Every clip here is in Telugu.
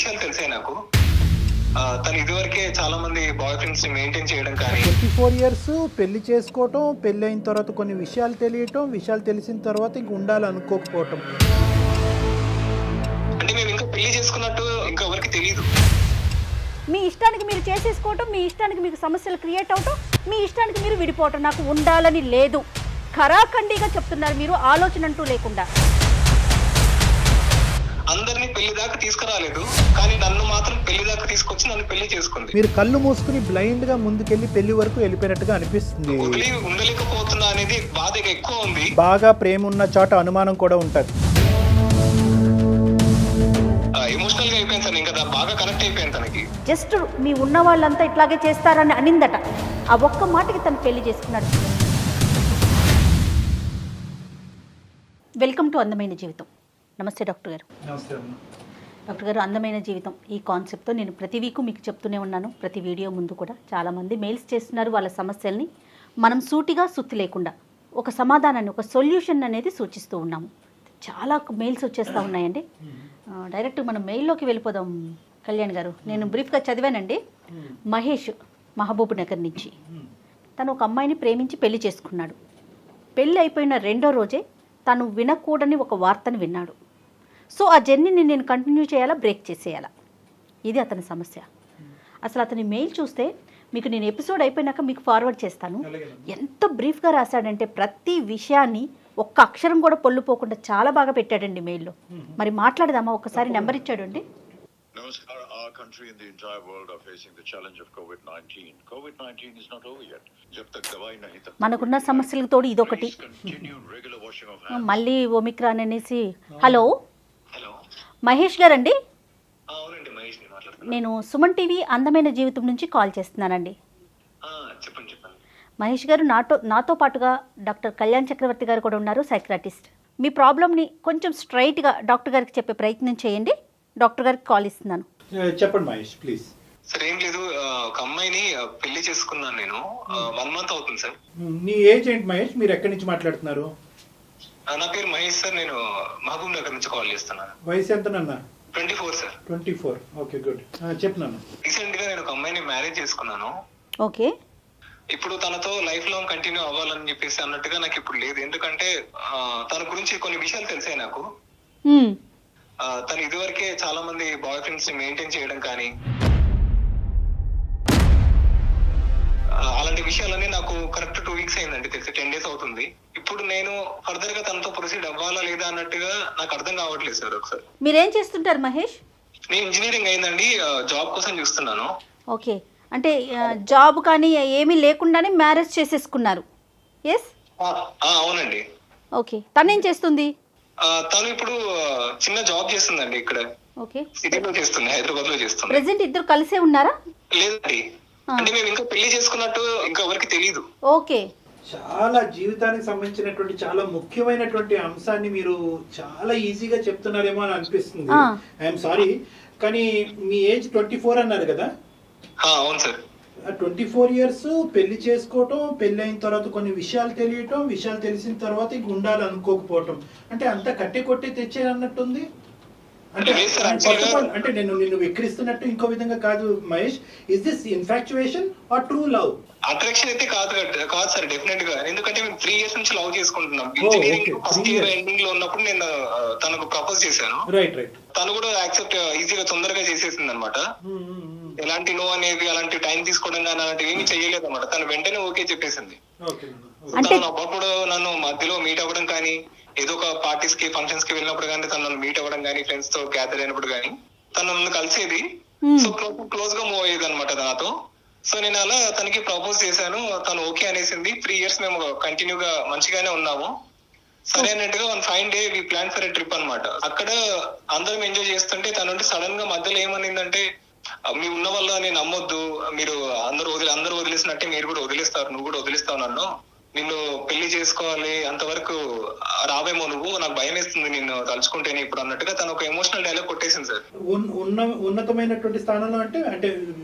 విషయాలు తెలిసాయి నాకు. తను ఇదివరకే చాలా మంది బాయ్ ఫ్రెండ్స్ ని మెయింటైన్ చేయడం కానీ 24 ఇయర్స్ పెళ్లి చేసుకోవటం, పెళ్లి అయిన తర్వాత కొన్ని విషయాలు తెలియటం, విషయాలు తెలిసిన తర్వాత ఇంక ఉండాలనుకోకపోవటం. అంటే మేము ఇంకా పెళ్లి చేసుకున్నట్టు ఇంకా ఎవరికి తెలియదు. మీ ఇష్టానికి మీరు చేసేసుకోవటం, మీ ఇష్టానికి మీకు సమస్యలు క్రియేట్ అవటం, మీ ఇష్టానికి మీరు విడిపోవటం, నాకు ఉండాలని లేదు. ఖరాఖండిగా చెప్తున్నారు మీరు, ఆలోచన అంటూ లేకుండా. అందరినీ పెళ్లి దాకా తీసుకురాలేదు, కానీ నన్ను మాత్రం పెళ్లి దాకా తీసుకొచ్చి నన్ను పెళ్లి చేసుకుంది. మీరు కళ్ళు మూసుకుని బ్లైండ్ గా ముందుకెళ్లి పెళ్లి వరకు వెళ్ళిపోయినట్టుగా అనిపిస్తుంది. వదిలి ఉండలేకపోతున్నా అనేది బాధ ఎక్కువ ఉంది. బాగా ప్రేమ ఉన్న చోట అనుమానం కూడా ఉంటది. ఎమోషనల్ గా అయిపోయింది సార్, ఇంకా బాగా కనెక్ట్ అయిపోయింది తనకి. జస్ట్ మీ ఉన్న వాళ్ళంతా ఇట్లాగే చేస్తారని అనిందట. ఆ ఒక్క మాటకి తను పెళ్లి చేసుకున్నాడు. వెల్కమ్ టు అందమైన జీవితం. నమస్తే డాక్టర్ గారు. డాక్టర్ గారు, అందమైన జీవితం ఈ కాన్సెప్ట్తో నేను ప్రతి వీకు మీకు చెప్తూనే ఉన్నాను. ప్రతి వీడియో ముందు కూడా చాలామంది మెయిల్స్ చేస్తున్నారు వాళ్ళ సమస్యల్ని. మనం సూటిగా సుత్తి లేకుండా ఒక సమాధానాన్ని, ఒక సొల్యూషన్ అనేది సూచిస్తూ ఉన్నాము. చాలా మెయిల్స్ వచ్చేస్తూ ఉన్నాయండి. డైరెక్ట్ మనం మెయిల్లోకి వెళ్ళిపోదాం. కళ్యాణ్ గారు, నేను బ్రీఫ్గా చదివానండి. మహేష్ మహబూబ్ నగర్ నుంచి తను ఒక అమ్మాయిని ప్రేమించి పెళ్లి చేసుకున్నాడు. పెళ్ళి అయిపోయిన రెండో రోజే తను వినకూడని ఒక వార్తను విన్నాడు. సో ఆ జర్నీని నేను కంటిన్యూ చేయాలా, బ్రేక్ చేసేయాలా, ఇది అతని సమస్య. అసలు అతని మెయిల్ చూస్తే మీకు నేను ఎపిసోడ్ అయిపోయినాక మీకు ఫార్వర్డ్ చేస్తాను. ఎంత బ్రీఫ్గా రాశాడంటే ప్రతి విషయాన్ని ఒక్క అక్షరం కూడా పొల్లుపోకుండా చాలా బాగా పెట్టాడండి మెయిల్లో. మరి మాట్లాడదామా? ఒకసారి నెంబర్ ఇచ్చాడు అండి. Namaskar. Our country and the entire world are facing the challenge of COVID-19. COVID-19 is not over yet. Jab tak dawai nahi tak మనకున్న సమస్యలకు తోడు ఇదొకటి. continue regular washing of hands. మళ్ళీ ఒమిక్రాన్ అనేసి. హలో హలో, మహేష్ గారండి, అవునండి మహేష్ ని మాట్లాడుతున్నాను. నేను సుమన్ టీవీ అందమైన జీవితం నుంచి కాల్ చేస్తున్నానండి. చెప్పండి. మహేష్ గారు, నాతో పాటుగా డాక్టర్ కళ్యాణ్ చక్రవర్తి గారు కూడా ఉన్నారు, సైక్రాటిస్ట్. మీ ప్రాబ్లమ్ని కొంచెం స్ట్రైట్గా డాక్టర్ గారికి చెప్పే ప్రయత్నం చేయండి. డాక్టర్ గారికి కాల్ ఇస్తున్నాను. చెప్పండి మహేష్ ప్లీజ్. సార్ ఏం లేదు, ఒక అమ్మాయిని పెళ్లి చేసుకున్నాను నేను. 1 month అవుతుంది సార్. నీ ఏజ్ ఏంటి మహేష్? మీరు ఎక్కడి నుంచి మాట్లాడుతున్నారు? నా పేరు మహేష్ సార్, నేను మహబూబ్ నగర్ నుంచి కాల్ చేస్తున్నాను. వయసు ఎంతనన్నా? 24 సార్. 24. Okay good. చెప్తున్నాను. రీసెంట్ గా నేను ఒక అమ్మాయిని మ్యారేజ్ చేసుకున్నాను. ఓకే. ఇప్పుడు తనతో లైఫ్ లాంగ్ కంటిన్యూ అవ్వాలని చెప్పేసి అన్నట్టుగా నాకు ఇప్పుడు లేదు. ఎందుకంటే తన గురించి కొన్ని విషయాలు తెలిసాయి నాకు. తను ఇదివరకే చాలా మంది బాయ్ ఫ్రెండ్స్ ని మెయింటైన్ చేయడం కానీ అలాంటి విషయాలన్నీ నాకు కరెక్ట్ 2 weeks అయిందండి, తెలిసి 10 days అవుతుంది. ఇప్పుడు నేను ఫర్దర్ గా తనతో ప్రొసీడ్ అవ్వాలా లేదా అన్నట్టుగా నాకు అర్థం కావట్లేదు సార్. ఒకసారి మీరేం చేస్తుంటారు మహేష్? నేను ఇంజనీరింగ్ అయిందండి, జాబ్ కోసం చూస్తున్నాను. ఓకే, అంటే జాబ్ కానీ ఏమీ లేకుండానే మ్యారేజ్ చేసేసుకున్నారు. ఎస్, అవునండి. ఓకే. తనేం చేస్తుంది? తను ఇప్పుడు చిన్న జాబ్ చేస్తుందండి, ఇక్కడ ఓకే, సిటీలో చేస్తుంది, హైదరాబాద్ లో చేస్తుంది. ప్రెసెంట్ ఇద్దరు కలిసే ఉన్నారా? లేదండి, అంటే మేము ఇంకా పెళ్లి చేసుకున్నట్టు ఇంకా ఎవరికి తెలియదు. ఓకే. చాలా జీవితానికి సంబంధించినటువంటి చాలా ముఖ్యమైనటువంటి అంశాన్ని మీరు చాలా ఈజీగా చెప్తున్నారేమో అని అనిపిస్తుంది. ఐఎమ్ సారీ, కానీ మీ ఏజ్ 24 అన్నారు కదా? అవును సార్. 24 ఇయర్స్ పెళ్లి చేసుకోవటం, పెళ్లి అయిన తర్వాత కొన్ని విషయాలు తెలియటం, విషయాలు తెలిసిన తర్వాత ఇంక ఉండాలనుకోకపోవటం, అంటే అంత కట్టి కొట్టి తెచ్చే అన్నట్టుంది. అంటే అంటే నేను నిన్ను విక్రిస్తున్నట్టు ఇంకో విధంగా కాదు Mahesh. Is this infatuation or true love? Attraction అయితే కాదు సార్, డెఫినెట్ గా. ఎందుకంటే మేము 3 years నుంచి లవ్ చేసుకుంటున్నాం. ఇంజనీరింగ్ ఫస్ట్ ఇయర్ ఎండింగ్ లో ఉన్నప్పుడు నేను తనకు ప్రపోజ్ చేశాను. రైట్. తను కూడా యాక్సెప్ట్ ఈజీగా తొందరగా చేసేసింది అనమాట. ఎలాంటి నో అనేది, అలాంటి టైం తీసుకోవడం కానీ అలాంటివి ఏమీ చెయ్యలేదు అనమాట. తను వెంటనే ఓకే చెప్పేసింది. తను అప్పుడు నన్ను మధ్యలో మీట్ అవ్వడం కానీ, ఏదో ఒక పార్టీస్ కి ఫంక్షన్స్ కి వెళ్ళినప్పుడు కానీ, తను నన్ను మీట్ అవ్వడం కానీ, ఫ్రెండ్స్ తో గ్యాదర్ అయినప్పుడు కానీ తను నన్ను కలిసేది. సో క్లోజ్ గా మూవ్ అయ్యేది అనమాట నాతో. సో నేను అలా తనకి ప్రపోజ్ చేశాను, తను ఓకే అనేసింది. 3 years మేము కంటిన్యూగా మంచిగానే ఉన్నాము. సరే అన్నట్టుగా one fine day we plan for a trip అనమాట. అక్కడ అందరం ఎంజాయ్ చేస్తుంటే తను సడన్ గా మధ్యలో ఏమనిందంటే, మీ ఉన్న వల్ల నేను నమ్మొద్దు, మీరు అందరూ వదిలేసినట్టే మీరు కూడా వదిలేస్తారు, నువ్వు కూడా వదిలేస్తావు నన్ను, నిన్ను పెళ్లి చేసుకోవాలి అంతవరకు రావేమో నువ్వు, నాకు భయం వేస్తుంది నిన్ను తలుచుకుంటేనే ఇప్పుడు అన్నట్టుగా తను ఒక ఎమోషనల్ డైలాగ్ కొట్టేసింది సార్. ఉన్నతమైనటువంటి స్థానంలో అంటే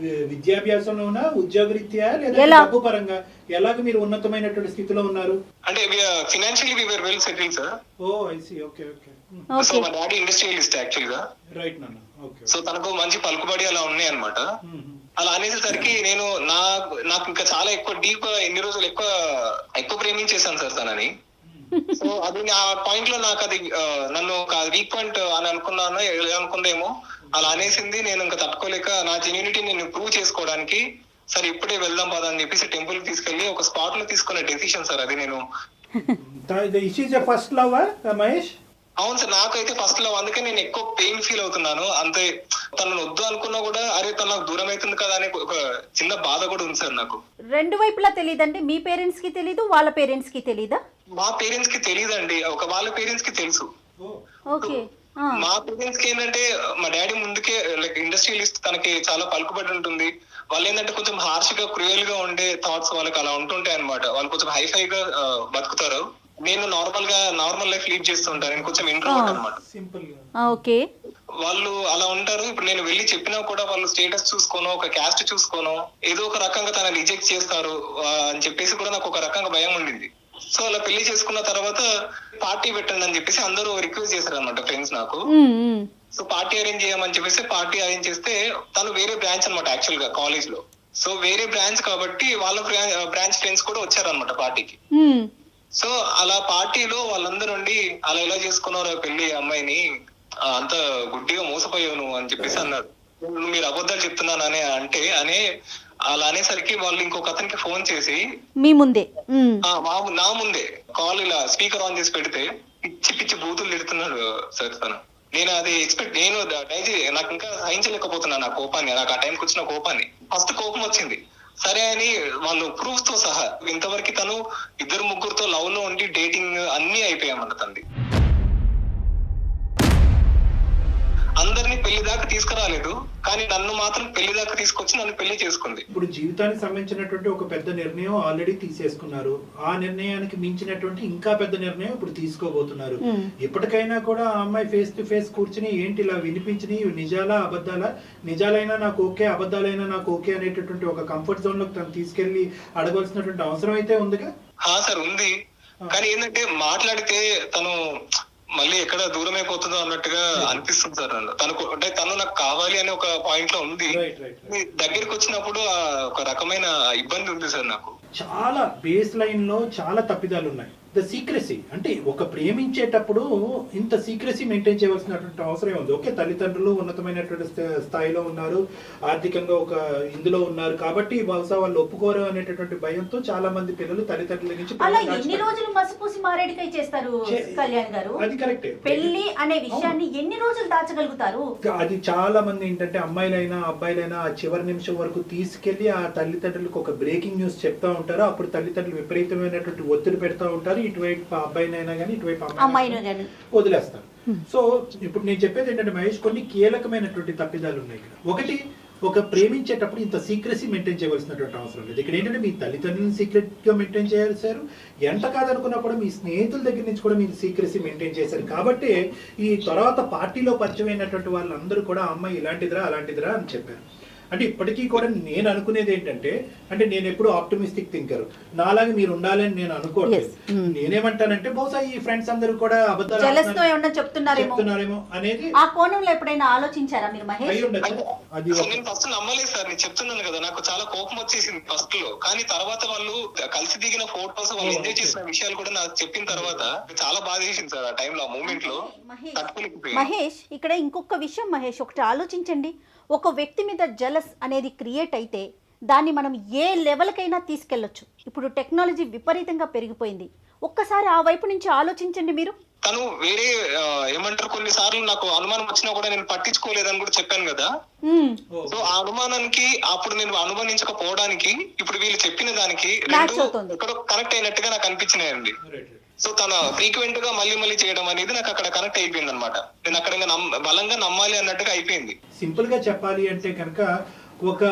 విద్యాభ్యాసంలోనా, ఉద్యోగరీత్యా లేదా డబ్బు పరంగా ఎలాగ మీరు ఉన్నతమైనటువంటి స్థితిలో ఉన్నారు? అంటే financially we were well settled sir. Oh I see. Okay okay. So మా డాడీ ఇండస్ట్రియలిస్ట్ యాక్చువల్ గా. రైట్ నాన్న. ఓకే. సో తనకు మంచి పలుకుబడి అలా ఉన్నాయి అన్నమాట. అలా అనేసరికి నేను నాకు ఇంకా చాలా ఎక్కువ డీప్ ఎన్ని రోజులు ఎక్కువ ప్రేమించేశాను సార్ తనని. సో అది ఆ పాయింట్ లో నాకు అది నన్ను ఒక వీక్ పాయింట్ అని అనుకున్నాను, అనుకుందేమో అలా అనేసింది. నేను ఇంకా తట్టుకోలేక నా జెన్యూనిటీ నేను ప్రూవ్ చేసుకోవడానికి సరే ఇప్పుడే వెళ్దాం పదా అని చెప్పేసి టెంపుల్ కి తీసుకెళ్లి ఒక స్పాట్ లో తీసుకున్న డెసిషన్ సార్ అది. నేను ఫస్ట్ లవ్ మహేష్? అవును సార్, నాకైతే ఫస్ట్ లవ్. అందుకే నేను ఎక్కువ పెయిన్ ఫీల్ అవుతున్నాను. అంతే తనను వద్దు అనుకున్నా కూడా అరే తను నాకు దూరం అవుతుంది కదా అని ఒక చిన్న బాధ కూడా ఉంది సార్ నాకు. రెండు వైపులా తెలియదండి, మీ పేరెంట్స్ కి తెలీదు, వాళ్ళ పేరెంట్స్ కి తెలీదా? మా పేరెంట్స్ కి తెలియదండి, వాళ్ళ పేరెంట్స్ కి తెలుసు. ఓకే. మా పేరెంట్స్ కి ఏంటంటే మా డాడీ ముందుకే లైక్ ఇండస్ట్రియలిస్ట్, తనకి చాలా పలుకుబడి ఉంటుంది. వాళ్ళు ఏంటంటే కొంచెం హార్ష్ గా క్రూయల్ గా ఉండే థాట్స్ వాళ్ళకి అలా ఉంటుంటాయి అనమాట. వాళ్ళు కొంచెం హైఫై గా బతుకుతారు. నేను నార్మల్ లైఫ్ లీడ్ చేస్తుంటాను. నేను కొంచెం ఇంట్రోవర్ట్ అనమాట. ఓకే. వాళ్ళు అలా ఉంటారు. ఇప్పుడు నేను వెళ్ళి చెప్పినా కూడా వాళ్ళు స్టేటస్ చూసుకోను, ఒక క్యాస్ట్ చూసుకోను, ఏదో ఒక రకంగా తన రిజెక్ట్ చేస్తారు అని చెప్పేసి కూడా నాకు ఒక రకంగా భయం ఉండింది. సో అలా పెళ్లి చేసుకున్న తర్వాత పార్టీ పెట్టండి అని చెప్పేసి అందరూ రిక్వెస్ట్ చేశారు అనమాట ఫ్రెండ్స్ నాకు. సో పార్టీ అరేంజ్ చేయమని చెప్పేసి పార్టీ అరేంజ్ చేస్తే తను వేరే బ్రాంచ్ అనమాట యాక్చువల్ గా కాలేజ్ లో. సో వేరే బ్రాంచ్ కాబట్టి వాళ్ళ బ్రాంచ్ ఫ్రెండ్స్ కూడా వచ్చారనమాట పార్టీకి. సో అలా పార్టీలో వాళ్ళందరూ ఉండి అలా ఎలా చేసుకున్నారు పెళ్లి అమ్మాయిని, అంత గుడ్డిగా మోసపోయావు నువ్వు అని చెప్పేసి అన్నారు. మీరు అబద్ధాలు చెప్తున్నాను అనే అలా అనేసరికి వాళ్ళు ఇంకొక అతనికి ఫోన్ చేసి మీ ముందే నా ముందే కాల్ ఇలా స్పీకర్ ఆన్ చేసి పెడితే పిచ్చి బూతులు తిడుతున్నాడు సార్ తను. నేను అది నాకు ఇంకా సహించలేకపోతున్నాను నా కోపాన్ని, నాకు ఆ టైంకి వచ్చిన కోపాన్ని. ఫస్ట్ కోపం వచ్చింది, సరే అని వాళ్ళు ప్రూఫ్ తో సహా ఇంతవరకు తను 2-3తో లవ్ లో ఉండి డేటింగ్ అన్ని అయిపోయామన్న తండ్రి. అందరినీ పెళ్లి దాకా తీసుకురాలేదు, కానీ నన్ను మాత్రం పెళ్లి దాకా తీసుకొచ్చి నన్ను పెళ్లి చేసుకుంది. ఇప్పుడు జీవితానికి సంబంధించినటువంటి ఒక పెద్ద నిర్ణయం ఆల్రెడీ తీసేసుకున్నారు. ఆ నిర్ణయానికి మించినటువంటి ఇంకా పెద్ద నిర్ణయం ఇప్పుడు తీసుకోబోతున్నారు. ఎప్పటికైనా కూడా ఆ అమ్మాయి ఫేస్ టు ఫేస్ కూర్చుని ఏంటి ఇలా వినిపించిని నిజాలా అబద్ధాలా, నిజాలైనా నాకు ఓకే, అబద్ధాలైనా నాకు ఓకే అనేటటువంటి ఒక కంఫర్ట్ జోన్ లోకి తను తీసుకెళ్లి అడగాల్సినటువంటి అవసరం అయితే ఉందిగా? సార్ ఉంది, కానీ ఏంటంటే మాట్లాడితే తను మళ్ళీ ఎక్కడ దూరం అయిపోతుందో అన్నట్టుగా అనిపిస్తుంది సార్. తను నాకు కావాలి అనే ఒక పాయింట్ లో ఉంది. దగ్గరికి వచ్చినప్పుడు ఒక రకమైన ఇబ్బంది ఉంది సార్ నాకు. చాలా బేస్ లైన్ లో చాలా తప్పిదాలు ఉన్నాయి. ద సీక్రెసీ అంటే ఒక ప్రేమించేటప్పుడు ఇంత సీక్రెసీ మెయింటైన్ చేయవలసినటువంటి అవసరం ఉంది. ఓకే, తల్లిదండ్రులు ఉన్నతమైనటువంటి స్థాయిలో ఉన్నారు, ఆర్థికంగా ఒక ఇందులో ఉన్నారు కాబట్టి బహుశా వాళ్ళు ఒప్పుకోరు అనేటటువంటి భయంతో చాలా మంది పిల్లలు తల్లిదండ్రుల నుంచి ఎన్ని రోజులు మసిపూసి మారేడికాయ చేస్తారు కళ్యాణ్ గారు? అది కరెక్టే. పెళ్లి అనే విషయాన్ని ఎన్ని రోజులు దాచగలుగుతారు? అది చాలా మంది ఏంటంటే అమ్మాయిలైనా అబ్బాయిలైనా ఆ చివరి నిమిషం వరకు తీసుకెళ్లి ఆ తల్లిదండ్రులకు ఒక బ్రేకింగ్ న్యూస్ చెప్తా ఉంటారు. అప్పుడు తల్లిదండ్రులు విపరీతమైనటువంటి ఒత్తిడి పెడతా ఉంటారు. ఇటువైపు అబ్బాయినైనా కానీ ఇటువైపు అమ్మాయినైనా కానీ వదిలేస్తారు. సో ఇప్పుడు నేను చెప్పేది ఏంటంటే మహేష్, కొన్ని కీలకమైనటువంటి తప్పిదాలు ఉన్నాయి ఇక్కడ. ఒకటి, ఒక ప్రేమించేటప్పుడు ఇంత సీక్రెసీ మెయింటైన్ చేయవలసినటువంటి అవసరం లేదు. ఇక్కడ ఏంటంటే మీ తల్లిదండ్రులను సీక్రెట్ గా మెయింటైన్ చేశారు, ఎంత కాదనుకున్నా కూడా మీ స్నేహితుల దగ్గర నుంచి కూడా మీరు సీక్రెసీ మెయింటైన్ చేశారు. కాబట్టి ఈ తర్వాత పార్టీలో పరిచయం అయినటువంటి వాళ్ళందరూ కూడా అమ్మాయి ఇలాంటిదిరా అలాంటిదిరా అని చెప్పారు. అంటే ఇప్పటికీ కూడా నేను అనుకునేది ఏంటంటే, అంటే నేను ఎప్పుడు ఆప్టిమిస్టిక్ థింకర్, నాలాగా మీరు ఉండాలని నేను అనుకోవట్లేదు. నేనేమంటానంటే బహుశా ఈ ఫ్రెండ్స్ అందరూ కూడా అబద్ధాలు చెప్తున్నారేమో అనేది ఆ కోణంలో ఎప్పుడైనా ఆలోచించారా మీరు మహేష్? అది నేను ఫస్ట్ నమ్మలేదు సార్, నేను చెప్తున్నాను కదా, నాకు చాలా కోపం వచ్చేసింది ఫస్ట్ లో. కానీ తర్వాత వాళ్ళు కలిసి దిగిన ఫోటోస్, వాళ్ళు ఎంజాయ్ చేసిన విషయాలు కూడా నాకు చెప్పిన తర్వాత చాలా బాధ చేసింది సార్ ఆ టైంలో, ఆ మూమెంట్ లో. మహేష్, ఇక్కడ ఇంకొక విషయం మహేష్, ఒకటి ఆలోచించండి. ఒక వ్యక్తి మీద జలస్ అనేది క్రియేట్ అయితే దాన్ని మనం ఏ లెవెల్కైనా తీసుకెళ్లొచ్చు. ఇప్పుడు టెక్నాలజీ విపరీతంగా పెరిగిపోయింది. ఒక్కసారి ఆ వైపు నుంచి ఆలోచించండి మీరు. తను వేరే ఏమంటారు, కొన్నిసార్లు నాకు అనుమానం వచ్చినా కూడా నేను పట్టించుకోలేదని కూడా చెప్పాను కదా. సో ఆ అనుమానానికి అప్పుడు నేను అనుమానించకపోవడానికి ఇప్పుడు వీళ్ళు చెప్పిన దానికి ఇక్కడ కనెక్ట్ అయినట్టుగా నాకు అనిపించినాయండి. సో తన ఫ్రీక్వెంట్ గా మళ్ళీ చేయడం అనేది నాకు అక్కడ కనెక్ట్ అయిపోయింది అనమాట. నేను అక్కడ బలంగా నమ్మాలి అన్నట్టుగా అయిపోయింది. సింపుల్ గా చెప్పాలి అంటే కనుక ఒక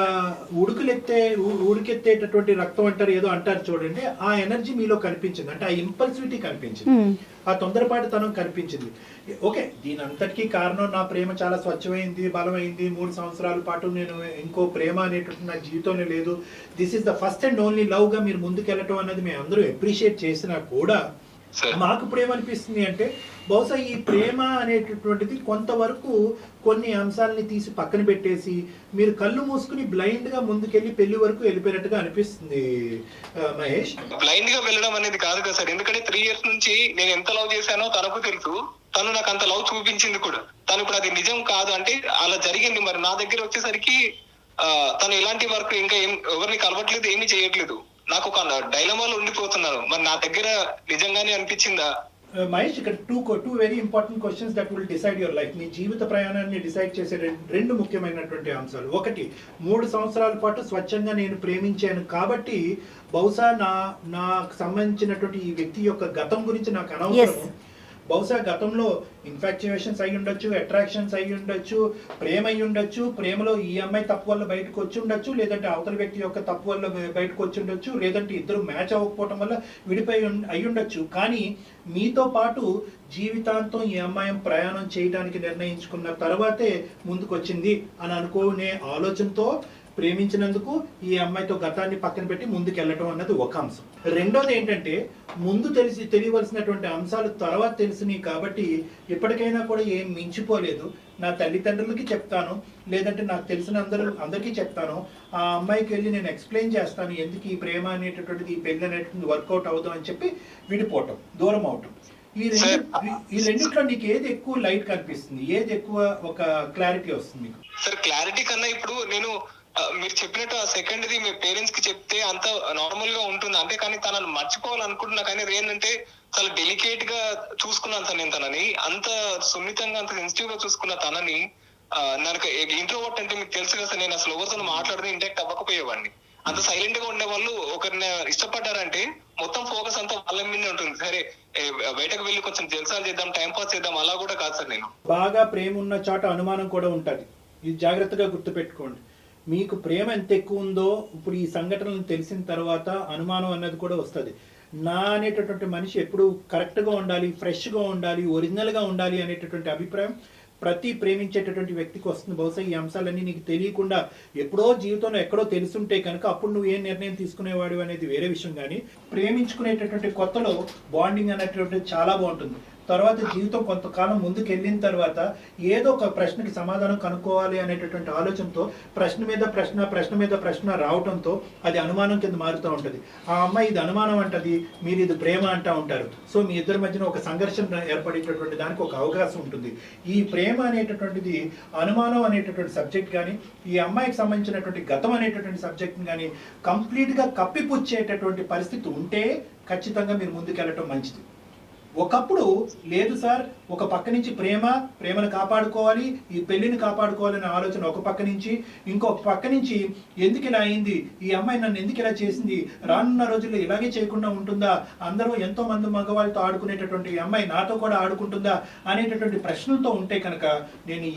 ఉడికెత్తేటటువంటి రక్తం అంటారు, ఏదో అంటారు చూడండి, ఆ ఎనర్జీ మీలో కనిపించింది. అంటే ఆ ఇంపల్సివిటీ కనిపించింది, ఆ తొందరపాటుతనం కనిపించింది. ఓకే, దీని అంతటికీ కారణం నా ప్రేమ చాలా స్వచ్ఛమైంది, బలమైంది, 3 సంవత్సరాల పాటు నేను ఇంకో ప్రేమ అనేటువంటి నా జీవితంలో లేదు, this is the first and only love గా మీరు ముందుకెళ్ళటం అన్నది మేము అందరూ అప్రిషియేట్ చేసినా కూడా మాకు ఇప్పుడు ఏమనిపిస్తుంది అంటే బహుశా ఈ ప్రేమ అనేటటువంటిది కొంతవరకు కొన్ని అంశాలని తీసి పక్కన పెట్టేసి మీరు కళ్ళు మూసుకుని బ్లైండ్ గా ముందుకెళ్ళి పెళ్లి వరకు వెళ్ళిపోయినట్టుగా అనిపిస్తుంది మహేష్. బ్లైండ్ గా వెళ్ళడం అనేది కాదు కదా సార్, ఎందుకంటే 3 years నుంచి నేను ఎంత లవ్ చేశానో తనకు తెలుసు, తను నాకు అంత లవ్ చూపించింది కూడా. తను ఇప్పుడు అది నిజం కాదు అంటే అలా జరిగింది. మరి నా దగ్గర వచ్చేసరికి తను ఎలాంటి వర్క్ ఇంకా ఎవరిని కలవట్లేదు, ఏమీ చేయట్లేదు, నాకు ఒక డైలమాలో ఉండిపోతున్నాను. మరి నా దగ్గర నిజంగానే అనిపించిందా? మహేష్, ఇక్కడ two very important questions that will decide your life. మీ జీవిత ప్రయాణాన్ని డిసైడ్ చేసే రెండు ముఖ్యమైనటువంటి అంశాలు. ఒకటి, 3 సంవత్సరాల పాటు స్వచ్ఛంగా నేను ప్రేమించాను కాబట్టి బహుశా నాకు సంబంధించినటువంటి ఈ వ్యక్తి యొక్క గతం గురించి నాకు అనవసరం. బహుశా గతంలో ఇన్ఫాక్చుయేషన్స్ అయి ఉండొచ్చు, అట్రాక్షన్స్ అయి ఉండొచ్చు, ప్రేమ అయి ఉండొచ్చు, ప్రేమలో ఈ అమ్మాయి తప్పు వల్ల బయటకు వచ్చి ఉండొచ్చు, లేదంటే అవతల వ్యక్తి యొక్క తప్పు వల్ల బయటకు వచ్చి ఉండొచ్చు, లేదంటే ఇద్దరు మ్యాచ్ అవ్వకపోవటం వల్ల విడిపోయి అయి ఉండొచ్చు. కానీ మీతో పాటు జీవితాంతం ఈ అమ్మాయి ప్రయాణం చేయడానికి నిర్ణయించుకున్న తర్వాతే ముందుకొచ్చింది అని అనుకునే ఆలోచనతో ప్రేమించినందుకు ఈ అమ్మాయితో గతాన్ని పక్కన పెట్టి ముందుకెళ్ళటం అన్నది ఒక అంశం. రెండోది ఏంటంటే ముందు తెలియవలసినటువంటి అంశాలు తర్వాత తెలిసినాయి కాబట్టి ఇప్పటికైనా కూడా ఏం మించిపోలేదు. నా తల్లిదండ్రులకి చెప్తాను, లేదంటే నాకు తెలిసిన అందరికీ చెప్తాను, ఆ అమ్మాయికి వెళ్ళి నేను ఎక్స్ప్లెయిన్ చేస్తాను ఎందుకు ఈ ప్రేమ అనేటటువంటిది, ఈ పెళ్లి అనేటువంటిది వర్కౌట్ అవుతాం అని చెప్పి విడిపోవటం, దూరం అవటం. ఈ రెండిట్లో నీకు ఏది ఎక్కువ లైట్ కనిపిస్తుంది, ఏది ఎక్కువ ఒక క్లారిటీ వస్తుంది మీకు? సార్ క్లారిటీ కన్నా ఇప్పుడు నేను మీరు చెప్పినట్టు ఆ సెకండ్ది మీ పేరెంట్స్ కి చెప్తే అంత నార్మల్ గా ఉంటుంది అంటే, కానీ తనను మర్చిపోవాలనుకుంటున్నా. కానీ ఏంటంటే చాలా డెలికేట్ గా చూసుకున్నాను సార్ నేను తనని, అంత సున్నితంగా అంత సెన్సిటివ్ గా చూసుకున్న తనని. నాకు ఇంట్రోవర్ట్ అంటే మీకు తెలుసు కదా సార్, నేను అసలు ఎవరితో మాట్లాడితే ఇంటాక్ట్ అవ్వకపోయేవాడిని. అంత సైలెంట్ గా ఉండే వాళ్ళు ఒకరిని ఇష్టపడ్డారంటే మొత్తం ఫోకస్ అంతా వాళ్ళ మీద ఉంటుంది. సరే బయటకు వెళ్ళి కొంచెం జల్సాలు చేద్దాం, టైం పాస్ చేద్దాం, అలా కూడా కాదు సార్. నేను బాగా ప్రేమ ఉన్న చోట అనుమానం కూడా ఉంటది, ఇది జాగ్రత్తగా గుర్తుపెట్టుకోండి. మీకు ప్రేమ ఎంత ఎక్కువ ఉందో ఇప్పుడు ఈ సంఘటనలు తెలిసిన తర్వాత అనుమానం అన్నది కూడా వస్తుంది. నా అనేటటువంటి మనిషి ఎప్పుడు కరెక్ట్గా ఉండాలి, ఫ్రెష్గా ఉండాలి, ఒరిజినల్గా ఉండాలి అనేటటువంటి అభిప్రాయం ప్రతి ప్రేమించేటటువంటి వ్యక్తికి వస్తుంది. బహుశా ఈ అంశాలన్నీ నీకు తెలియకుండా ఎప్పుడో జీవితంలో ఎక్కడో తెలుసుంటే కనుక అప్పుడు నువ్వు ఏం నిర్ణయం తీసుకునేవాడు అనేది వేరే విషయం. కానీ ప్రేమించుకునేటటువంటి కొత్తలో బాండింగ్ అనేటటువంటిది చాలా బాగుంటుంది. తర్వాత జీవితం కొంతకాలం ముందుకు వెళ్ళిన తర్వాత ఏదో ఒక ప్రశ్నకి సమాధానం కనుక్కోవాలి అనేటటువంటి ఆలోచనతో ప్రశ్న మీద ప్రశ్న రావడంతో అది అనుమానం కింద మారుతూ ఉంటుంది. ఆ అమ్మాయి ఇది అనుమానం అంటది, మీరు ఇది ప్రేమ అంటూ ఉంటారు. సో మీ ఇద్దరి మధ్యన ఒక సంఘర్షణ ఏర్పడేటటువంటి దానికి ఒక అవకాశం ఉంటుంది. ఈ ప్రేమ అనేటటువంటిది అనుమానం అనేటటువంటి సబ్జెక్ట్ కానీ, ఈ అమ్మాయికి సంబంధించినటువంటి గతం అనేటటువంటి సబ్జెక్ట్ని కానీ కంప్లీట్గా కప్పిపుచ్చేటటువంటి పరిస్థితి ఉంటే ఖచ్చితంగా మీరు ముందుకెళ్ళటం మంచిది. ఒకప్పుడు లేదు సార్, ఒక పక్క నుంచి ప్రేమను కాపాడుకోవాలి, ఈ పెళ్లిని కాపాడుకోవాలనే ఆలోచన ఒక పక్క నుంచి, ఇంకొక పక్క నుంచి ఎందుకు ఇలా అయింది, ఈ అమ్మాయి నన్ను ఎందుకు ఇలా చేసింది, రానున్న రోజుల్లో ఇలాగే చేయకుండా ఉంటుందా, అందరూ ఎంతో మంది మగవాళ్ళతో ఆడుకునేటటువంటి ఈ అమ్మాయి నాతో కూడా ఆడుకుంటుందా అనేటటువంటి ప్రశ్నలతో ఉంటే కనుక నేను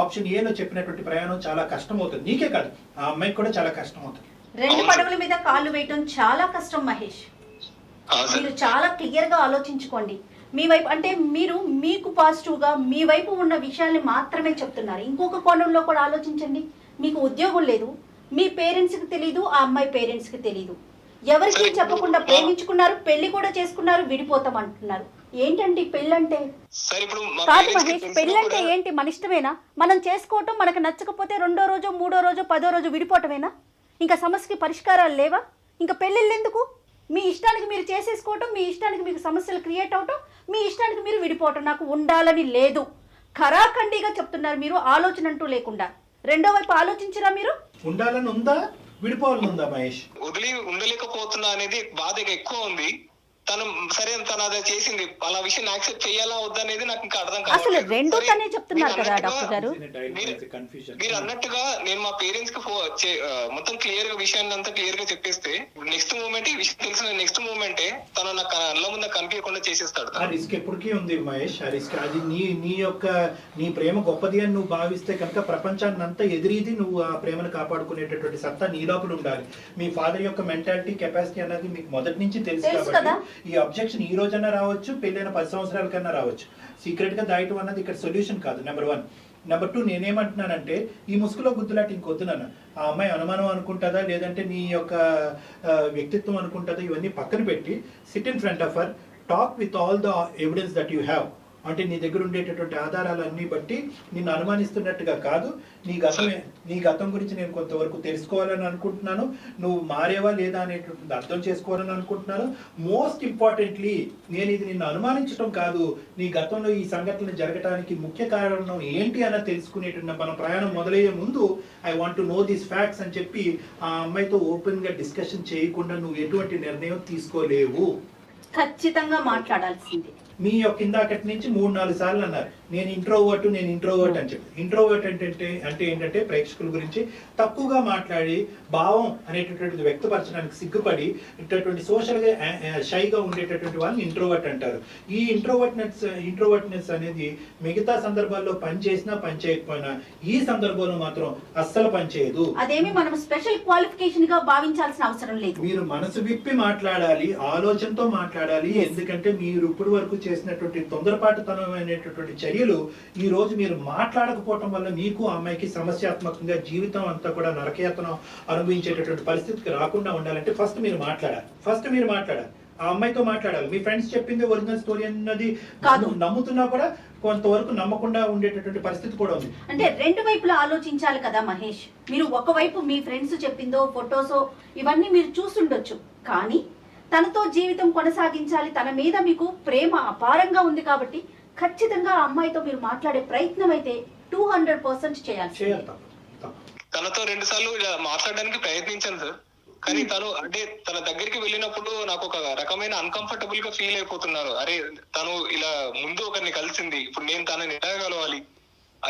ఆప్షన్ ఏలో చెప్పినటువంటి ప్రయాణం చాలా కష్టం అవుతుంది. నీకే కాదు, ఆ అమ్మాయికి కూడా చాలా కష్టం అవుతుంది. 2 పడవల మీద కాళ్ళు వేయటం చాలా కష్టం మహేష్. మీరు చాలా క్లియర్ గా ఆలోచించుకోండి. మీ వైపు అంటే మీరు మీకు పాజిటివ్ గా మీ వైపు ఉన్న విషయాల్ని మాత్రమే చెప్తున్నారు. ఇంకొక కోణంలో కూడా ఆలోచించండి. మీకు ఉద్యోగం లేదు, మీ పేరెంట్స్ కి తెలీదు, ఆ అమ్మాయి పేరెంట్స్ కి తెలీదు, ఎవరికి చెప్పకుండా ప్రేమించుకున్నారు, పెళ్లి కూడా చేసుకున్నారు, విడిపోతాం అంటున్నారు. ఏంటండి పెళ్ళంటే? కాదు మహేష్, పెళ్ళంటే ఏంటి? మన ఇష్టమేనా? మనం చేసుకోవటం, మనకు నచ్చకపోతే 2వ రోజు 3వ రోజు 10వ రోజు విడిపోవటమేనా? ఇంకా సమస్యకి పరిష్కారాలు లేవా? ఇంకా పెళ్ళిళ్ళు ఎందుకు? మీ ఇష్టానికి మీరు చేసేసుకోవటం, మీ ఇష్టానికి మీకు సమస్యలు క్రియేట్ అవటం, మీ ఇష్టానికి మీరు విడిపోవటం. నాకు ఉండాలని లేదు, ఖరాఖండిగా చెప్తున్నారు మీరు, ఆలోచన అంటూ లేకుండా. రెండో వైపు ఆలోచించరా మీరు? ఉండాలని ఉందా, విడిపోవాలని ఉందా మహేష్? వదిలి ఉండలేకపోతున్నా అనేది బాధ ఎక్కువ ఉంది. తను సరే తను అది చేసింది, అలా విషయం యాక్సెప్ట్ చేయాలా వద్దా అనేది నాకు ఇంకా అర్థం అసలు కావట్లేదు. రెండో సరే, తనే చెప్తున్నారు కదా డాక్టర్ గారు. మీరు అన్నట్టుగా నేను మా పేరెంట్స్ కి మొత్తం క్లియర్ గా విషయాన్ని అంతా క్లియర్ గా చెప్పేస్తే నెక్స్ట్ మూమెంట్ ఈ విషయం తెలిసిన నెక్స్ట్ మూమెంటే తను నా కళ్ళ ముందు కనిపించకుండా చేసేస్తాడు. ఆ రిస్క్ ఎప్పటికీ ఉంది మహేష్, ఆ రిస్క్ అది నీ ప్రేమ గొప్పది అని నువ్వు భావిస్తే కనుక ప్రపంచాన్ని అంతా ఎదిరిది నువ్వు ఆ ప్రేమను కాపాడుకునేటటువంటి సత్తా నీ లోపల ఉండాలి. మీ ఫాదర్ యొక్క మెంటాలిటీ కెపాసిటీ అనేది మీకు మొదటి నుంచి తెలుసు కాబట్టి ఈ అబ్జెక్షన్ ఈ రోజన్నా రావచ్చు, పెళ్ళైన 10 సంవత్సరాల కన్నా రావచ్చు. సీక్రెట్ గా దాయటం అన్నది ఇక్కడ సొల్యూషన్ కాదు. నెంబర్ 1. నెంబర్ 2, నేనేమంటున్నానంటే ఈ ముసుగులో గుద్దులాట ఇంకొద్దు నాన్న. ఆ అమ్మాయి అనుమానం అనుకుంటుందా లేదంటే నీ యొక్క వ్యక్తిత్వం అనుకుంటుందా, ఇవన్నీ పక్కన పెట్టి SIT in front of her, talk with all the evidence that you have. అంటే నీ దగ్గర ఉండేటటువంటి ఆధారాలన్నీ బట్టి నిన్ను అనుమానిస్తున్నట్టుగా కాదు, నీ గతం గురించి నేను కొంతవరకు తెలుసుకోవాలని అనుకుంటున్నాను, నువ్వు మారేవా లేదా అనేటువంటిది అర్థం చేసుకోవాలని అనుకుంటున్నాను. మోస్ట్ ఇంపార్టెంట్లీ నేను ఇది నిన్ను అనుమానించడం కాదు, నీ గతంలో ఈ సంఘటనలు జరగడానికి ముఖ్య కారణం ఏంటి అన్న తెలుసుకునేటువంటి మన ప్రయాణం మొదలయ్యే ముందు I want to know these facts అని చెప్పి ఆ అమ్మాయితో ఓపెన్ గా డిస్కషన్ చేయకుండా నువ్వు ఎటువంటి నిర్ణయం తీసుకోలేవు. ఖచ్చితంగా మాట్లాడాల్సింది. మీ యొక్క ఇందాకటి నుంచి 3-4 సార్లు అన్నారు నేను ఇంట్రోవర్ట్ అని చెప్పి. ఇంట్రోవర్ట్ అంటే ఏంటంటే ప్రేక్షకుల గురించి తక్కువగా మాట్లాడి భావం అనేటటువంటిది వ్యక్తపరచడానికి సిగ్గుపడి ఇటువంటి సోషల్ గా షైగా ఉండేటటువంటి వాళ్ళని ఇంట్రోవర్ట్ అంటారు. ఈ ఇంట్రోవర్ట్నెస్ అనేది మిగతా సందర్భాల్లో పనిచేసినా పనిచేయకపోయినా ఈ సందర్భంలో మాత్రం అస్సలు పనిచేయదు. అదేమి మనం స్పెషల్ క్వాలిఫికేషన్ గా భావించాల్సిన అవసరం లేదు. మీరు మనసు విప్పి మాట్లాడాలి, ఆలోచనతో మాట్లాడాలి. ఎందుకంటే మీరు ఇప్పటి వరకు చేసినటువంటి తొందరపాటుతనమైనటువంటి చర్యలు ఈ రోజు మీరు మాట్లాడకపోవటం వల్ల మీకు అమ్మాయికి సమస్యాత్మకంగా జీవితం అంతా కూడా నరకయాతన అనుభవించేటటువంటి పరిస్థితికి రాకుండా ఉండాలంటే ఫస్ట్ మీరు మాట్లాడాలి. ఆ అమ్మాయితో మాట్లాడాలి. మీ ఫ్రెండ్స్ చెప్పింది ఒరిజినల్ స్టోరీ అన్నది కాదు, నమ్ముతున్నా కూడా కొంతవరకు నమ్మకుండా ఉండేటటువంటి పరిస్థితి కూడా ఉంది. అంటే రెండు వైపులా ఆలోచించాలి కదా మహేష్. మీరు ఒకవైపు మీ ఫ్రెండ్స్ చెప్పిందో ఫొటోసో ఇవన్నీ మీరు చూసుండొచ్చు, కానీ తనతో జీవితం కొనసాగించాలి, తన మీద మీకు ప్రేమ అపారంగా ఉంది కాబట్టి ఖచ్చితంగా ఆ అమ్మాయితో మీరు మాట్లాడే ప్రయత్నం అయితే 200% చేయాలి. తనతో 2 సార్లు ఇలా మాట్లాడడానికి ప్రయత్నించాను సార్, కానీ తను అంటే తన దగ్గరికి వెళ్ళినప్పుడు నాకు ఒక రకమైన అన్కంఫర్టబుల్ గా ఫీల్ అయిపోతున్నాను. అరే తను ఇలా ముందు ఒకరిని కలిసింది, ఇప్పుడు నేను తనని ఎలా కలవాలి,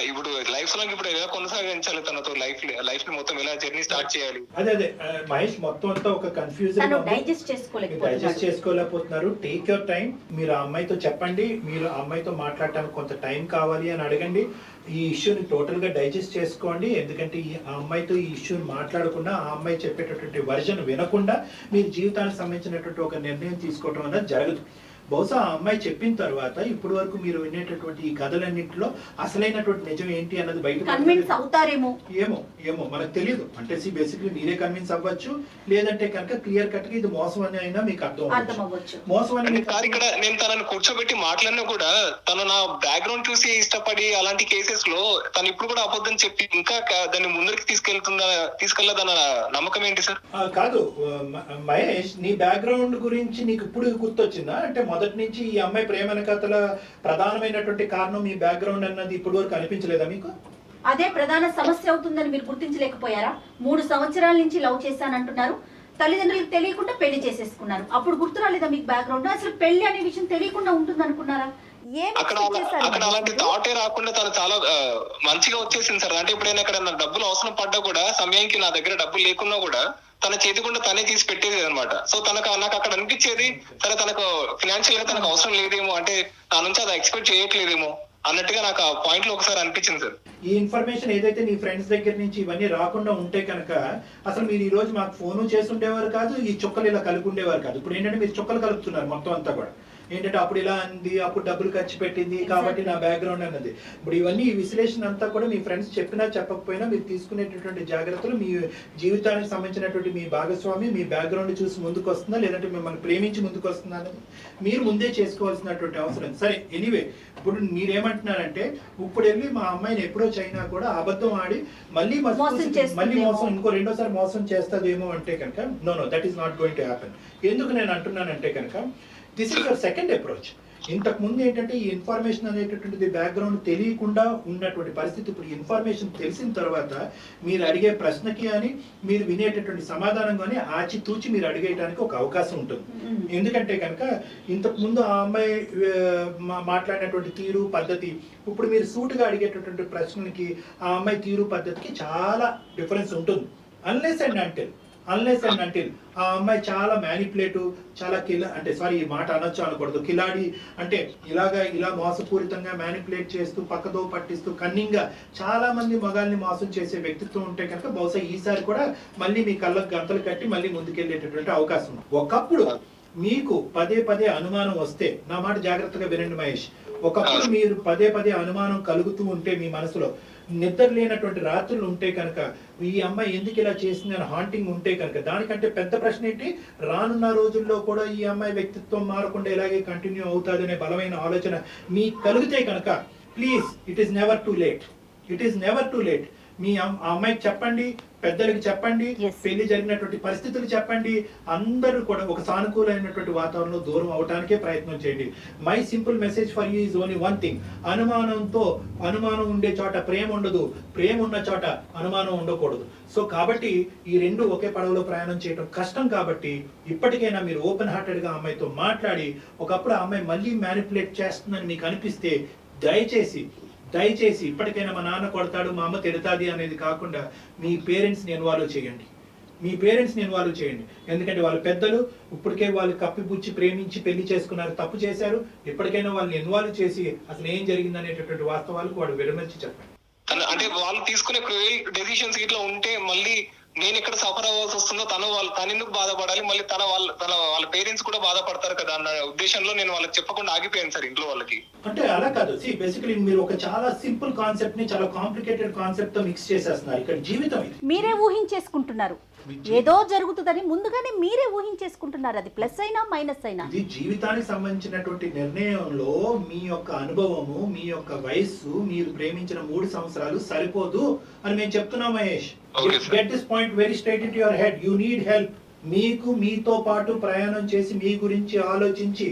ఇప్పుడు లైఫ్ లాంగ్ ఇప్పుడు ఎలా కొనసాగించాలి, తనతో లైఫ్ ని మొత్తం ఎలా జర్నీ స్టార్ట్ చేయాలి. అదే మహేష్ మొత్తం అంతా ఒక కన్ఫ్యూజన్, డైజెస్ట్ చేసుకోలేకపోతున్నారు. Take your time. మీరు ఆ అమ్మాయితో చెప్పండి, మీరు ఆ అమ్మాయితో మాట్లాడటానికి కొంత టైం కావాలి అని అడగండి. ఈ ఇష్యూని టోటల్ గా డైజెస్ట్ చేసుకోండి. ఎందుకంటే ఆ అమ్మాయితో ఈ ఇష్యూని మాట్లాడకుండా ఆ అమ్మాయి చెప్పేటటువంటి వర్జన్ వినకుండా మీరు జీవితానికి సంబంధించినటువంటి ఒక నిర్ణయం తీసుకోవటం అనేది జరగదు. బహుశా ఆ అమ్మాయి చెప్పిన తర్వాత ఇప్పటి వరకు మీరు వినేటటువంటి ఈ కథలన్నింటిలో అసలైనటువంటి నిజం ఏంటి అన్నది బయట కన్విన్స్ అవుతారేమో. ఏమో మనకు తెలియదు. అంటే బేసిక్లీ మీరే కన్విన్స్ అవ్వచ్చు, లేదంటే కనుక క్లియర్ కట్ గా ఇది మోసం అని అయినా మీకు అర్థం అవ్వచ్చు. మోసం అని ఇక్కడ నేను తనను కూర్చోబెట్టి మాట్లాడినా కూడా తను నా బ్యాక్గ్రౌండ్ చూసి ఇష్టపడి అలాంటి కేసెస్ లో తను ఇప్పుడు కూడా అబద్ధం చెప్పి ఇంకా దాన్ని ముందరికి తీసుకెళ్లదన్న నమ్మకం ఏంటి సార్? కాదు మహేష్, నీ బ్యాక్గ్రౌండ్ గురించి నీకు ఇప్పుడు గుర్తొచ్చిందా? అంటే మొదటి నుంచి ఈ అమ్మాయి ప్రేమ కథల ప్రధానమైనటువంటి కారణం మీ బ్యాక్గ్రౌండ్ అన్నది ఇప్పటి వరకు అనిపించలేదా మీకు? అదే ప్రధాన సమస్య అవుతుందని మీరు గుర్తించలేకపోయారా? 3 సంవత్సరాల నుంచి లవ్ చేశానంటున్నారు, తల్లిదండ్రులకు తెలియకుండా పెళ్లి చేసేసుకున్నారు. అప్పుడు గుర్తు రాలేదా మీకు బ్యాక్గ్రౌండ్? అసలు పెళ్లి అనే విషయం తెలియకుండా ఉంటుంది అనుకున్నారా? అక్కడ అలాంటి థాటే రాకుండా తను చాలా మంచిగా వచ్చేసింది సార్. అంటే ఎప్పుడైనా అక్కడ నాకు డబ్బులు అవసరం పడ్డా కూడా సమయానికి నా దగ్గర డబ్బులు లేకున్నా కూడా తన చేతి కూడా తనే తీసి పెట్టేది అనమాట. సో నాకు అక్కడ అనిపించేది సరే తనకు ఫినాన్షియల్ గా తనకు అవసరం లేదేమో, అంటే నా నుంచి అది ఎక్స్పెక్ట్ చేయట్లేదేమో అన్నట్టుగా నాకు ఆ పాయింట్ లో ఒకసారి అనిపించింది సార్. ఈ ఇన్ఫర్మేషన్ ఏదైతే నీ ఫ్రెండ్స్ దగ్గర నుంచి ఇవన్నీ రాకుండా ఉంటే కనుక అసలు మీరు ఈ రోజు మాకు ఫోను చేసి ఉండేవారు కాదు, ఈ చుక్కలు ఇలా కలిపి ఉండేవారు కాదు. ఇప్పుడు ఏంటంటే మీరు చుక్కలు కలుపుతున్నారు మొత్తం అంతా కూడా. ఏంటంటే అప్పుడు ఇలా అంది, అప్పుడు డబ్బులు ఖర్చు పెట్టింది కాబట్టి నా బ్యాక్గ్రౌండ్ అన్నది. ఇప్పుడు ఇవన్నీ ఈ విశ్లేషణ అంతా కూడా మీ ఫ్రెండ్స్ చెప్పినా చెప్పకపోయినా మీరు తీసుకునేటటువంటి జాగ్రత్తలు మీ జీవితానికి సంబంధించినటువంటి మీ భాగస్వామి మీ బ్యాక్గ్రౌండ్ చూసి ముందుకు వస్తుందా లేదంటే మిమ్మల్ని ప్రేమించి ముందుకు వస్తుందా అనేది మీరు ముందే చేసుకోవాల్సినటువంటి అవసరం. సరే ఎనీవే, ఇప్పుడు మీరేమంటున్నారంటే ఇప్పుడు వెళ్ళి మా అమ్మాయిని ఎప్పుడో చైనా కూడా అబద్ధం ఆడి మళ్ళీ మోసం ఇంకో రెండోసారి మోసం చేస్తుందేమో అంటే కనుక know that is not going to happen. ఎందుకు నేను అంటున్నానంటే కనుక this is your second approach. ఇంతకు ముందు ఏంటంటే ఈ ఇన్ఫర్మేషన్ అనేటటువంటిది బ్యాక్గ్రౌండ్ తెలియకుండా ఉన్నటువంటి పరిస్థితి. ఇప్పుడు ఇన్ఫర్మేషన్ తెలిసిన తర్వాత మీరు అడిగే ప్రశ్నకి అని మీరు వినేటటువంటి సమాధానం కానీ ఆచితూచి మీరు అడిగేయడానికి ఒక అవకాశం ఉంటుంది. ఎందుకంటే కనుక ఇంతకు ముందు ఆ అమ్మాయి మాట్లాడినటువంటి తీరు పద్ధతి, ఇప్పుడు మీరు సూటుగా అడిగేటటువంటి ప్రశ్నలకి ఆ అమ్మాయి తీరు పద్ధతికి చాలా డిఫరెన్స్ ఉంటుంది. అన్లెస్ అండ్ అంటిల్ ఆ అమ్మాయి చాలా మ్యానిపులేటివ్, చాలా ఈ మాట అనొచ్చు అనకూడదు, కిలాడి అంటే ఇలా మోసపూరితంగా మ్యానిపులేట్ చేస్తూ పక్కదో పట్టిస్తూ కన్నింగ్గా చాలా మంది మగాల్ని మోసం చేసే వ్యక్తిత్వం ఉంటే కనుక బహుశా ఈసారి కూడా మళ్ళీ మీ కళ్ళకు గంతలు కట్టి మళ్ళీ ముందుకెళ్ళేటటువంటి అవకాశం ఉంది. ఒకప్పుడు మీకు పదే అనుమానం వస్తే, నా మాట జాగ్రత్తగా వినండి మహేష్, ఒకప్పుడు మీరు పదే అనుమానం కలుగుతూ ఉంటే మీ మనసులో నిద్ర లేనటువంటి రాత్రులు ఉంటే కనుక ఈ అమ్మాయి ఎందుకు ఇలా చేసింది అని హాంటింగ్ ఉంటే కనుక దానికంటే పెద్ద ప్రశ్న ఏంటి, రానున్న రోజుల్లో కూడా ఈ అమ్మాయి వ్యక్తిత్వం మారకుండా ఇలాగే కంటిన్యూ అవుతుంది అనే బలమైన ఆలోచన మీకు కలిగితే కనుక please it is never too late. మీ అమ్మాయికి చెప్పండి, పెద్దలకి చెప్పండి, పెళ్లి జరిగినటువంటి పరిస్థితులు చెప్పండి, అందరూ కూడా ఒక సానుకూలమైనటువంటి వాతావరణంలో దూరం అవడానికే ప్రయత్నం చేయండి. My simple message for you is only one thing, అనుమానం ఉండే చోట ప్రేమ ఉండదు, ప్రేమ ఉన్న చోట అనుమానం ఉండకూడదు. సో కాబట్టి ఈ రెండు ఒకే పడవలో ప్రయాణం చేయడం కష్టం. కాబట్టి ఇప్పటికైనా మీరు ఓపెన్ హార్టెడ్ గా అమ్మాయితో మాట్లాడి, ఒకప్పుడు ఆ అమ్మాయి మళ్ళీ మ్యానిపులేట్ చేస్తుందని మీకు అనిపిస్తే దయచేసి ఇప్పటికైనా మా నాన్న కొడతాడు, మా అమ్మ తిడతాది అనేది కాకుండా మీ పేరెంట్స్ని ఇన్వాల్వ్ చేయండి. ఎందుకంటే వాళ్ళ పెద్దలు ఇప్పటికే వాళ్ళు కప్పిపుచ్చి ప్రేమించి పెళ్లి చేసుకున్నారు, తప్పు చేశారు. ఇప్పటికైనా వాళ్ళని ఇన్వాల్వ్ చేసి అసలు ఏం జరిగింది అనేటటువంటి వాస్తవాలకు వాడు విడమర్చి చెప్పండి. అంటే వాళ్ళు తీసుకునే డెసిషన్స్ ఇట్లా ఉంటే మళ్ళీ నేను ఎక్కడ సఫర్ అవ్వాల్సి వస్తుందో తను ఎందుకు బాధపడాలి, మళ్ళీ వాళ్ళ పేరెంట్స్ కూడా బాధపడతారు కదా అన్న ఉద్దేశంలో నేను వాళ్ళకి చెప్పకుండా ఆగిపోయాను సార్ ఇంట్లో వాళ్ళకి. అంటే అలా కాదు, బేసికలీ మీరు ఒక చాలా సింపుల్ కాన్సెప్ట్ ని చాలా కాంప్లికేటెడ్ కాన్సెప్ట్ తో మిక్స్ చేసేస్తున్నారు. ఇక్కడ జీవితం మీరే ఊహించేసుకుంటున్నారు, ఏదో జరుగుతుందని ముందుగానే మీరే ఊహించేసుకుంటున్నారు. అది ప్లస్ అయినా మైనస్ అయినా ఇది జీవితానికి సంబంధించినటువంటి నిర్ణయంలో మీ యొక్క అనుభవము, మీ యొక్క వయస్సు, మీరు ప్రేమించిన 3 సంవత్సరాలు సరిపోదు అని మేము చెప్తున్నాం Mahesh. Get this point very straight in your head. You need help. మీతో పాటు ప్రయాణం చేసి మీ గురించి ఆలోచించి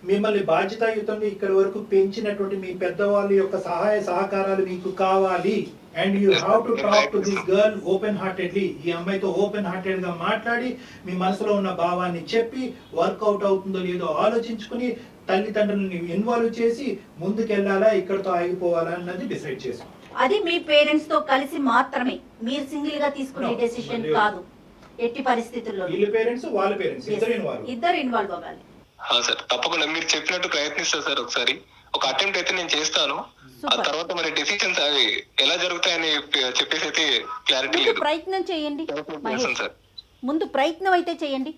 మిమ్మల్ని బాధ్యతాయుతంగా ఇక్కడి వరకు పెంచినటువంటి మీ పెద్దవాళ్ళ యొక్క సహాయ సహకారాలు మీకు కావాలి. And you have to talk to this girl open heartedly. ఈ అమ్మాయితో ఓపెన్ హార్టెడ్ గా మాట్లాడి మీ మనసులో ఉన్న భావాన్ని చెప్పి వర్కౌట్ అవుతుందో లేదో ఆలోచించుకుని తల్లిదండ్రులని ఇన్వాల్వ్ చేసి ముందుకెళ్లాలా, ఇక్కడతో ఆగిపోవాలా అన్నది డిసైడ్ చేసుకోండి. అది మీ పేరెంట్స్ తో కలిసి మాత్రమే, మీరు సింగిల్ గా తీసుకునే డెసిషన్ కాదు. ఎట్టి పరిస్థితుల్లో వీళ్ళ పేరెంట్స్ వాళ్ళ పేరెంట్స్ ఇద్దరు ఇన్వాల్వ్ అవ్వాలి. సార్ తప్పకుండా మీరు చెప్పినట్టు ప్రయత్నిస్తా సార్. ఒకసారి ఒక అటెంప్ట్ అయితే నేను చేస్తాను. ఆ తర్వాత మరి డెసిషన్స్ అవి ఎలా జరుగుతాయని చెప్పేసి అయితే క్లారిటీ లేదు. ప్రయత్నం చేయండి ముందు ప్రయత్నం అయితే చేయండి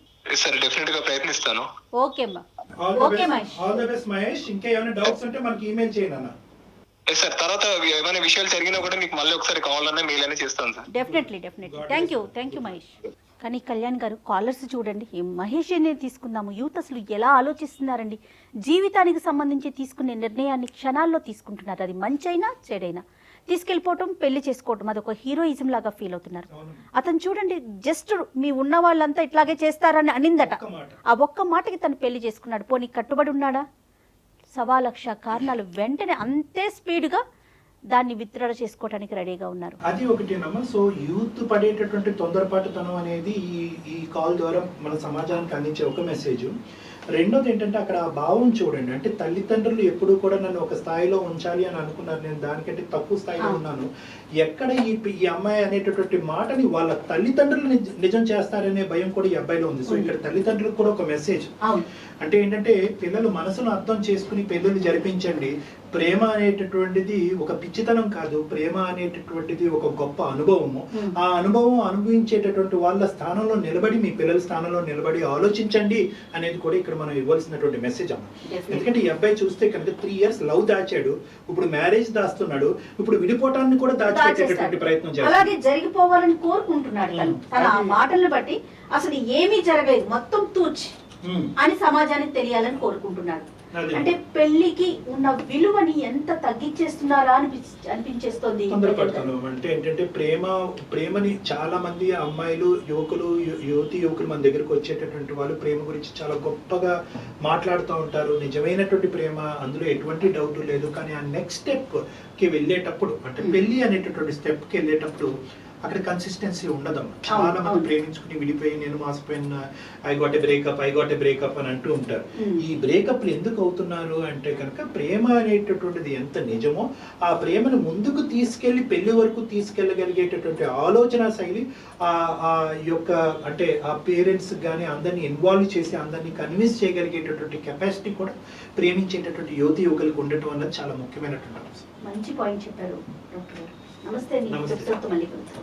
సార్. డెఫినెట్ గా ప్రయత్నిస్తాను. ఓకే అమ్మా. All the best Mahesh. ఇంకా ఏమైనా డౌట్స్ ఉంటే మనకి ఈమెయిల్ చేయండి అన్న. సార్ తర్వాత ఏమైనా విషయాలు జరిగినా కూడా మీకు మళ్ళీ ఒకసారి కావాలన్నా మెయిల్ అనేది చేస్తాను sir. Definitely. Thank you Mahesh. కానీ కళ్యాణ్ గారు, కాలర్స్ చూడండి, మహేష్ అనేది తీసుకుందాము. యూత్ అసలు ఎలా ఆలోచిస్తున్నారండి, జీవితానికి సంబంధించి తీసుకునే నిర్ణయాన్ని క్షణాల్లో తీసుకుంటున్నారు. అది మంచైనా చెడైనా తీసుకెళ్ళిపోవటం, పెళ్లి చేసుకోవటం, అదొక హీరోయిజం లాగా ఫీల్ అవుతున్నారు. అతను చూడండి, జస్ట్ మీ ఉన్న వాళ్ళంతా ఇట్లాగే చేస్తారని అనిందట. ఆ ఒక్క మాటకి తను పెళ్లి చేసుకున్నాడు. పోనీ కట్టుబడి ఉన్నాడా? 1,00,000 కారణాలు వెంటనే అంతే స్పీడ్గా దాన్ని విత్డ్రా చేసుకోవడానికి రెడీగా ఉన్నారు. అది ఒకటేనమ్మా. సో యూత్ పడేటటువంటి తొందరపాటుతనం అనేది ఈ కాల్ ద్వారా మన సమాజానికి అందించే ఒక మెసేజ్. రెండోది ఏంటంటే అక్కడ ఆ భావం చూడండి. అంటే తల్లిదండ్రులు ఎప్పుడు కూడా నన్ను ఒక స్థాయిలో ఉంచాలి అని అనుకున్నారు, నేను దానికంటే తక్కువ స్థాయిలో ఉన్నాను. ఎక్కడ ఈ అమ్మాయి అనేటటువంటి మాటని వాళ్ళ తల్లిదండ్రులు నిజం చేస్తారనే భయం కూడా ఈ అబ్బాయిలో ఉంది. సో ఇక్కడ తల్లిదండ్రులకు కూడా ఒక మెసేజ్ అంటే ఏంటంటే, పిల్లలు మనసును అర్థం చేసుకుని పెళ్ళిళ్ళు జరిపించండి. ప్రేమ అనేటటువంటిది ఒక పిచ్చితనం కాదు, ప్రేమ అనేటటువంటిది ఒక గొప్ప అనుభవము. ఆ అనుభవం అనుభవించేటటువంటి వాళ్ళ స్థానంలో నిలబడి, మీ పిల్లల స్థానంలో నిలబడి ఆలోచించండి అనేది కూడా ఇక్కడ మనం ఇవ్వాల్సినటువంటి మెసేజ్ అమ్మ. ఎందుకంటే ఈ అబ్బాయి చూస్తే కనుక 3 years లవ్ దాచాడు, ఇప్పుడు మ్యారేజ్ దాస్తున్నాడు, ఇప్పుడు విడిపోవటాన్ని కూడా దాచిపెట్టేటటువంటి ప్రయత్నం చేస్తాడు. అలాగే జరిగిపోవాలని కోరుకుంటున్నాడు తన మాటలను బట్టి. అసలు ఏమీ జరగలేదు, మొత్తం తూచి అని సమాజానికి తెలియాలని కోరుకుంటున్నాడు. అదే. అంటే పెళ్లికి ఉన్న విలువని ఎంత తగ్గించేస్తున్నారా అనిపించేస్తుంది. తొందరపడతాను. అంటే ఏంటంటే ప్రేమని చాలా మంది అమ్మాయిలు, యువకులు మన దగ్గరకు వచ్చేటటువంటి వాళ్ళు ప్రేమ గురించి చాలా గొప్పగా మాట్లాడుతూ ఉంటారు. నిజమైనటువంటి ప్రేమ, అందులో ఎటువంటి డౌట్ లేదు. కానీ ఆ నెక్స్ట్ స్టెప్ కి వెళ్ళేటప్పుడు, అంటే పెళ్లి అనేటటువంటి స్టెప్ కి వెళ్ళేటప్పుడు అక్కడ కన్సిస్టెన్సీ ఉండదమ్మా. చాలా మంది ప్రేమించుకుని విడిపోయి నేను మాసిపోయిన ఐ గాట్ ఏ బ్రేకప్ అని అంటూ ఉంటారు. ఈ బ్రేకప్లు ఎందుకు అవుతున్నారు అంటే కనుక ప్రేమ అనేటటువంటిది ఎంత నిజమో ఆ ప్రేమను ముందుకు తీసుకెళ్లి పెళ్లి వరకు తీసుకెళ్లగలిగేటటువంటి ఆలోచన శైలి ఆ యొక్క అంటే ఆ పేరెంట్స్ కానీ అందరినీ ఇన్వాల్వ్ చేసి అందరినీ కన్విన్స్ చేయగలిగేటటువంటి కెపాసిటీ కూడా ప్రేమించేటటువంటి యువకులకు ఉండటం అన్నది చాలా ముఖ్యమైనటువంటి అంశం. మంచి పాయింట్ చెప్పారు డాక్టర్ గారు. నమస్తే. నమస్తే. మళ్ళీ కలుద్దాం.